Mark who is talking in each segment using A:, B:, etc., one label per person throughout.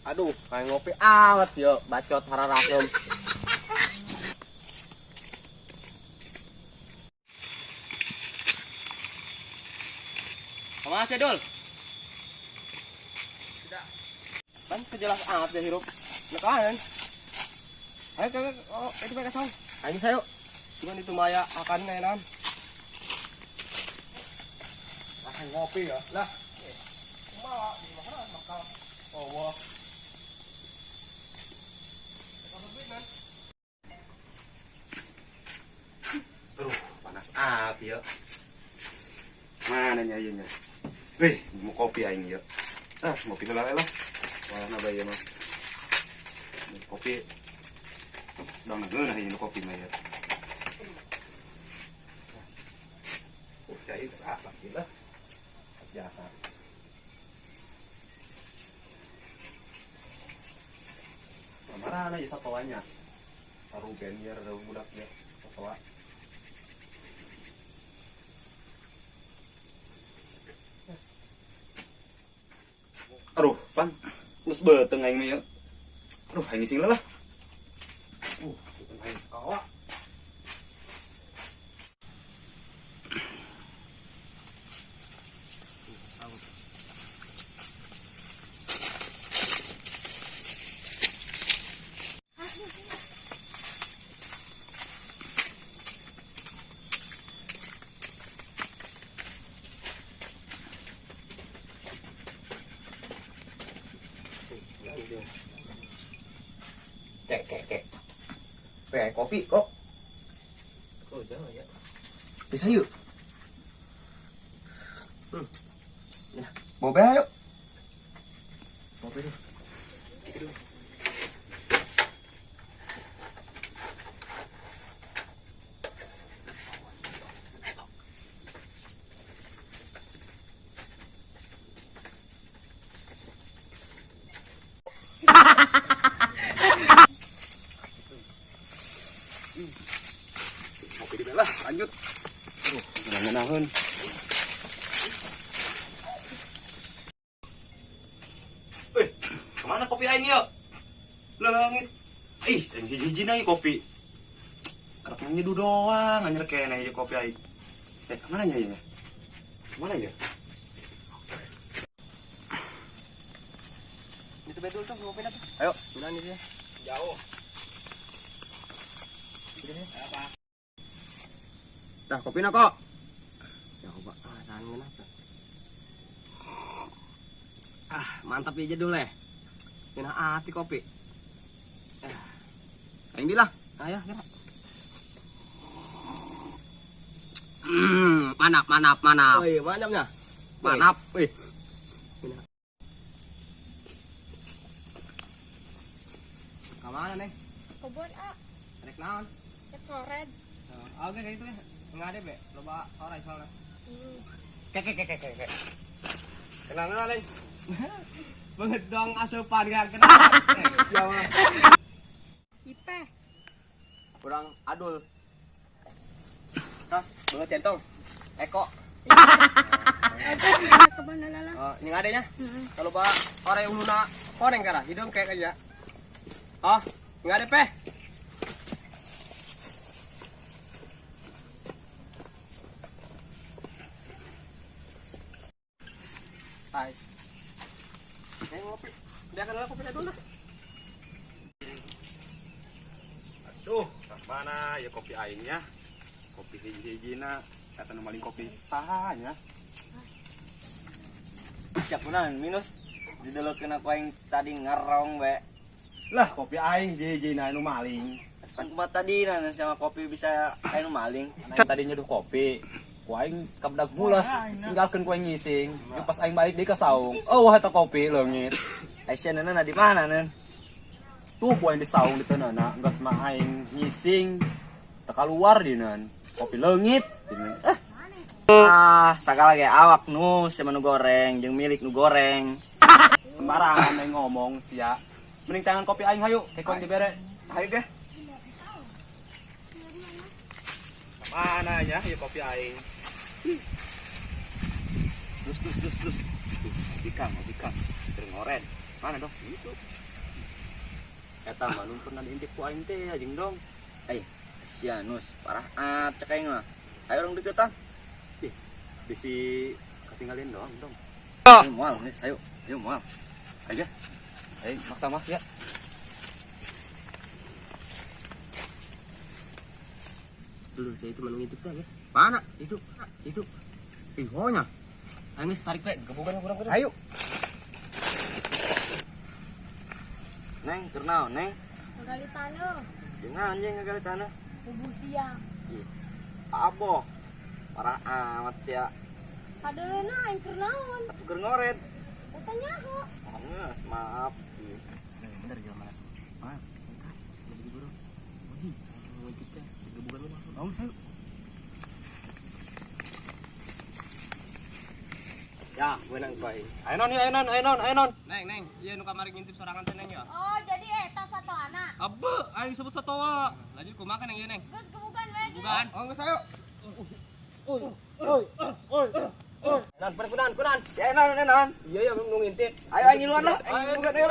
A: Aduh, kayak ngopi awet yo, bacot hararasem. Mas ya, Dul? Tidak. Kan kejelas amat ya hirup. Nekahan. Ayo, oh, itu mereka song. Ayo sayo. Cuman itu maya akan nenan. Akan ngopi ya. Lah. Kumaha di mana bakal. Oh, wah.
B: Aduh, panas api ya. Mana nyayanya? Wih, mau kopi aing ya. Ngopi dulu lah. Wah, nabah ya mah. Kopi. Dong ngeunah ieu kopi mah ya. Cai asak gitu. Biasa. Mana ya satuannya? Taruh benjer budak ya. Satuan. Aduh, Pan, geus beuteng aing mah ya. Aduh, aing ngising lah. Aing awak.
A: Kek kopi kok.
B: Oh, jangan ya.
A: Bisa yuk. Ya, mau bea yuk. Mau bea.
B: Kopi di belah, lanjut. Aduh, ngenaheun. Kemana kopi aing ya? Leungit. Yang hiji-hijina ieu kopi. Karek nyeduh doang, anjir kene ieu kopi aing. Kemana nya ieu? Kemana ya?
A: Itu bedul tuh ngopi dah.
B: Ayo,
A: Mana nih dia?
B: jauh.
A: Apa? Dah kopi na kok. Ya coba saan kenapa? Mantap aja dulu ya. Kena hati kopi. Aing dilah. Ayo gerak. Manap.
B: Oh iya, manapnya?
A: Manap. Wih. Kemana nih?
C: Kebun A,
A: Rek naon?
C: Ekored.
A: Oke kayak gitu ya. Enggak ada be. Loba orang soalnya. Kek. Kenal nih. Banget dong asupan gak kenal. Siapa?
C: Ipe.
A: Kurang adul. Hah? Banget centong. Eko.
C: Ada kebun lala.
A: Oh, ini adanya. Kalau ba orang yang luna koreng kara, hidung kayak aja. Oh, nggak ada pe. Hai. Ngopi. Udah kan kopi dulu lah.
B: Aduh, mana ya kopi aingnya? Kopi hiji-hijina, kata nu maling kopi sahanya.
A: Siap punan minus. Didelokeun aku aing tadi ngarong be.
B: Lah, kopi aing hiji-hijina nu maling.
A: Kan kumat tadi sama kopi bisa anu maling.
B: Tadi nyeduh kopi. Ku aing kabdag mulas, tinggalkeun ku aing ngising. Yang pas aing balik deui ka saung. Oh, wah eta kopi leungit.
A: Aisyah di mana nen?
B: Tuh ku aing di saung di teunana, geus mah aing ngising. Teu kaluar dinan. Kopi leungit dinan.
A: Sagala ge awak nu sama nu goreng jeung milik nu goreng.
B: Sembarangan aing ngomong sia. Mending tangan kopi aing hayu, kekon dibere.
A: Hayu ge.
B: Mana ya kopi aing? Dus.
A: Mobi Kang. Ngoren. Mana dong? Itu. Eta mah nu pernah diintip ku aing teh jeung dong.
D: Sianus parah cek aing mah. Ayo orang deketan.
A: Bisi ketinggalin doang dong.
D: Ayo moal, Miss. Ayo moal.
A: Aja. Maksa mas ya. Dulu saya itu menunggu intip teh ya.
D: Mana?
A: Itu.
D: Ihonya.
A: Ayo Miss tarik we, gebugan kurang.
D: Ayo. Neng, kenal, Neng.
C: Gali tanah.
D: Dengan anjing ngegali tanah.
C: Bubur siang.
D: Aboh. Parah amat ya.
C: Kadeleuna aing keur naon?
D: Keur ngoret.
C: Eta nyaho.
D: Maaf.
A: Bener ya mana. Maaf. Lebih buru. Wih, ngintip teh gebugan lu langsung. Ayo saya. Ya, gue nang bae. Ayo non. Neng, ieu nu kamari ngintip sorangan teh neng ya.
C: Oh, jadi eta satu anak.
A: Abbe, aing sebut satoa. Lanjut kumaha kan yang ieu neng?
C: Geus gebukan we.
A: Bukan. Oh, geus ayo. Kunan.
D: Ya, non.
A: Iya ya belum ngintip.
D: Ayo aing luar lah. Aing bukan ayo.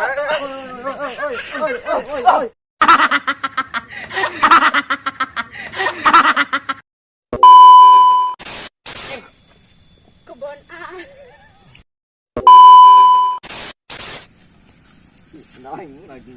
C: Kebon A.
D: Nah, aing lagi.